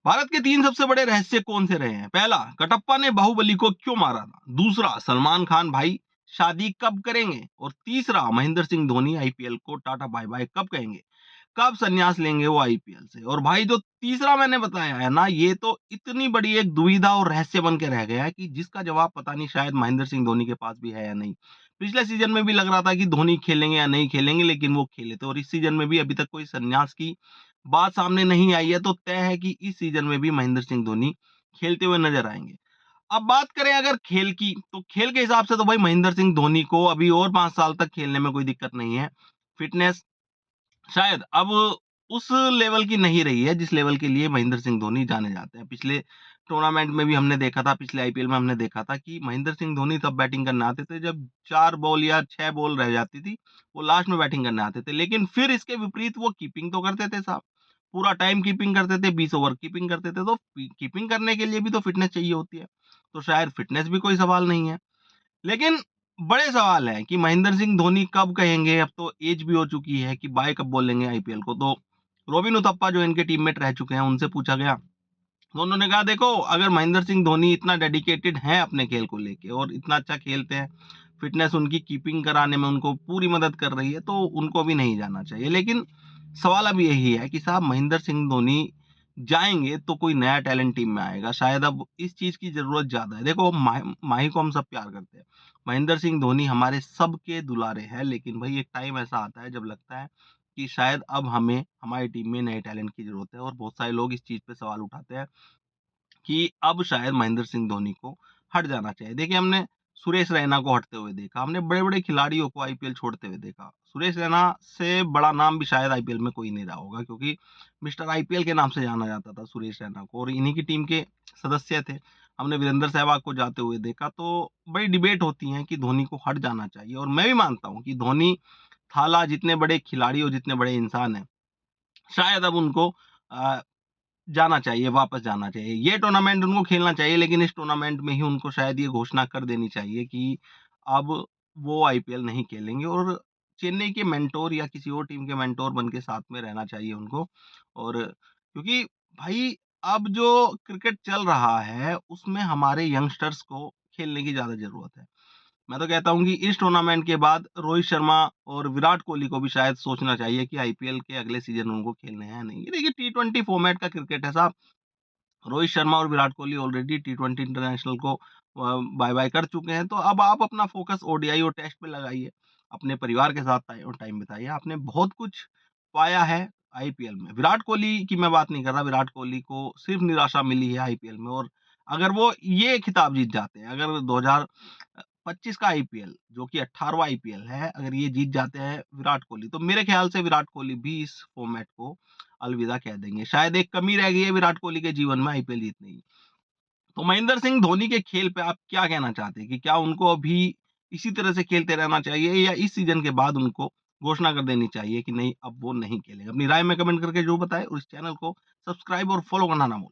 भारत के 3 सबसे बड़े रहस्य कौन से रहे हैं? पहला, कटप्पा ने बाहुबली को क्यों मारा था? दूसरा, सलमान खान भाई शादी कब करेंगे? और तीसरा, महेंद्र सिंह धोनी आईपीएल को टाटा बाय बाय कब कहेंगे? कब संन्यास लेंगे वो आईपीएल से? और भाई जो तीसरा मैंने बताया है ना, ये तो इतनी बड़ी एक दुविधा और रहस्य बन के रह गया है कि जिसका जवाब पता नहीं शायद महेंद्र सिंह धोनी के पास भी है या नहीं। पिछले सीजन में भी लग रहा था कि धोनी खेलेंगे या नहीं खेलेंगे, लेकिन वो खेले थे और इस सीजन में भी अभी तक कोई संन्यास की बात सामने नहीं आई है, तो तय है कि इस सीजन में भी महेंद्र सिंह धोनी खेलते हुए नजर आएंगे। अब बात करें अगर खेल की, तो खेल के हिसाब से तो भाई महेंद्र सिंह धोनी को अभी और 5 साल तक खेलने में कोई दिक्कत नहीं है। फिटनेस शायद अब उस लेवल की नहीं रही है जिस लेवल के लिए महेंद्र सिंह धोनी जाने जाते हैं। पिछले टूर्नामेंट में भी हमने देखा था, पिछले आईपीएल में हमने देखा था कि महेंद्र सिंह धोनी तब बैटिंग करने आते थे जब 4 बॉल या 6 बॉल रह जाती थी, वो लास्ट में बैटिंग करने आते थे। लेकिन फिर इसके विपरीत वो कीपिंग तो करते थे साहब, पूरा टाइम कीपिंग करते थे, 20 ओवर कीपिंग करते थे, तो कीपिंग करने के लिए भी तो फिटनेस चाहिए होती है। तो शायद फिटनेस भी कोई सवाल नहीं है। लेकिन बड़े सवाल हैं कि महेंद्र सिंह धोनी कब कहेंगे, अब तो एज भी हो चुकी है कि बाय कब बोलेंगे आईपीएल को। तो रोबिन उथप्पा जो इनके टीममेट रह चुके हैं, उनसे पूछा गया, तो उन्होंने कहा देखो अगर महेंद्र सिंह धोनी इतना डेडिकेटेड हैं अपने खेल को लेके और इतना अच्छा खेलते हैं, फिटनेस उनकी कीपिंग कराने में उनको पूरी मदद कर रही है, तो उनको भी नहीं जाना चाहिए। लेकिन सवाल अब यही है कि साहब महेंद्र सिंह धोनी जाएंगे तो कोई नया टैलेंट टीम में आएगा, शायद अब इस चीज की जरूरत ज्यादा है। देखो माही को हम सब प्यार करते हैं, महेंद्र सिंह धोनी हमारे सबके दुलारे हैं, लेकिन भाई एक टाइम ऐसा आता है जब लगता है कि शायद अब हमें हमारी टीम में नए टैलेंट की जरूरत है। और बहुत सारे लोग इस चीज पे सवाल उठाते हैं कि अब शायद महेंद्र सिंह धोनी को हट जाना चाहिए। देखिए हमने सुरेश रैना को हटते हुए देखा, हमने बड़े-बड़े खिलाड़ियों को आईपीएल छोड़ते हुए देखा। सुरेश रैना से बड़ा नाम भी शायद आईपीएल में कोई नहीं रहा होगा, क्योंकि मिस्टर आईपीएल के नाम से जाना जाता था सुरेश रैना को, और इन्हीं की टीम के सदस्य थे। हमने वीरेंद्र सहवाग को जाते हुए देखा, तो बड़ी डिबेट होती है कि धोनी को हट जाना चाहिए। और मैं भी मानता हूँ कि धोनी, थाला जितने बड़े खिलाड़ी और जितने बड़े इंसान हैं, शायद अब उनको अ, जाना चाहिए, वापस जाना चाहिए। ये टूर्नामेंट उनको खेलना चाहिए, लेकिन इस टूर्नामेंट में ही उनको शायद ये घोषणा कर देनी चाहिए कि अब वो आईपीएल नहीं खेलेंगे और चेन्नई के मेंटोर या किसी और टीम के मेंटोर बन के साथ में रहना चाहिए उनको। और क्योंकि भाई अब जो क्रिकेट चल रहा है, उसमें हमारे यंगस्टर्स को खेलने की ज़्यादा ज़रूरत है। मैं तो कहता हूँ कि इस टूर्नामेंट के बाद रोहित शर्मा और विराट कोहली को भी शायद सोचना चाहिए कि आईपीएल के अगले सीजन उनको खेलने हैं या नहीं। ये देखिए टी20 फॉर्मेट का क्रिकेट है साहब। रोहित शर्मा और विराट कोहली ऑलरेडी टी20 इंटरनेशनल को बाय बाय कर चुके हैं, तो अब आप अपना फोकस ओडीआई और टेस्ट पे लगाइए, अपने परिवार के साथ टाइम बिताइए। आपने बहुत कुछ पाया है आईपीएल में। विराट कोहली की मैं बात नहीं कर रहा, विराट कोहली को सिर्फ निराशा मिली है आईपीएल में। और अगर वो ये खिताब जीत जाते हैं, अगर 2025 का आईपीएल जो कि 18वां आईपीएल है, अगर ये जीत जाते हैं विराट कोहली, तो मेरे ख्याल से विराट कोहली भी इस फॉर्मेट को अलविदा कह देंगे। शायद एक कमी रह गई है विराट कोहली के जीवन में आईपीएल जीतने की। तो महेंद्र सिंह धोनी के खेल पे आप क्या कहना चाहते हैं कि क्या उनको अभी इसी तरह से खेलते रहना चाहिए या इस सीजन के बाद उनको घोषणा कर देनी चाहिए कि नहीं अब वो नहीं खेलेंगे? अपनी राय में कमेंट करके ज़रूर बताएँ और इस चैनल को सब्सक्राइब और फॉलो करना ना भूलें।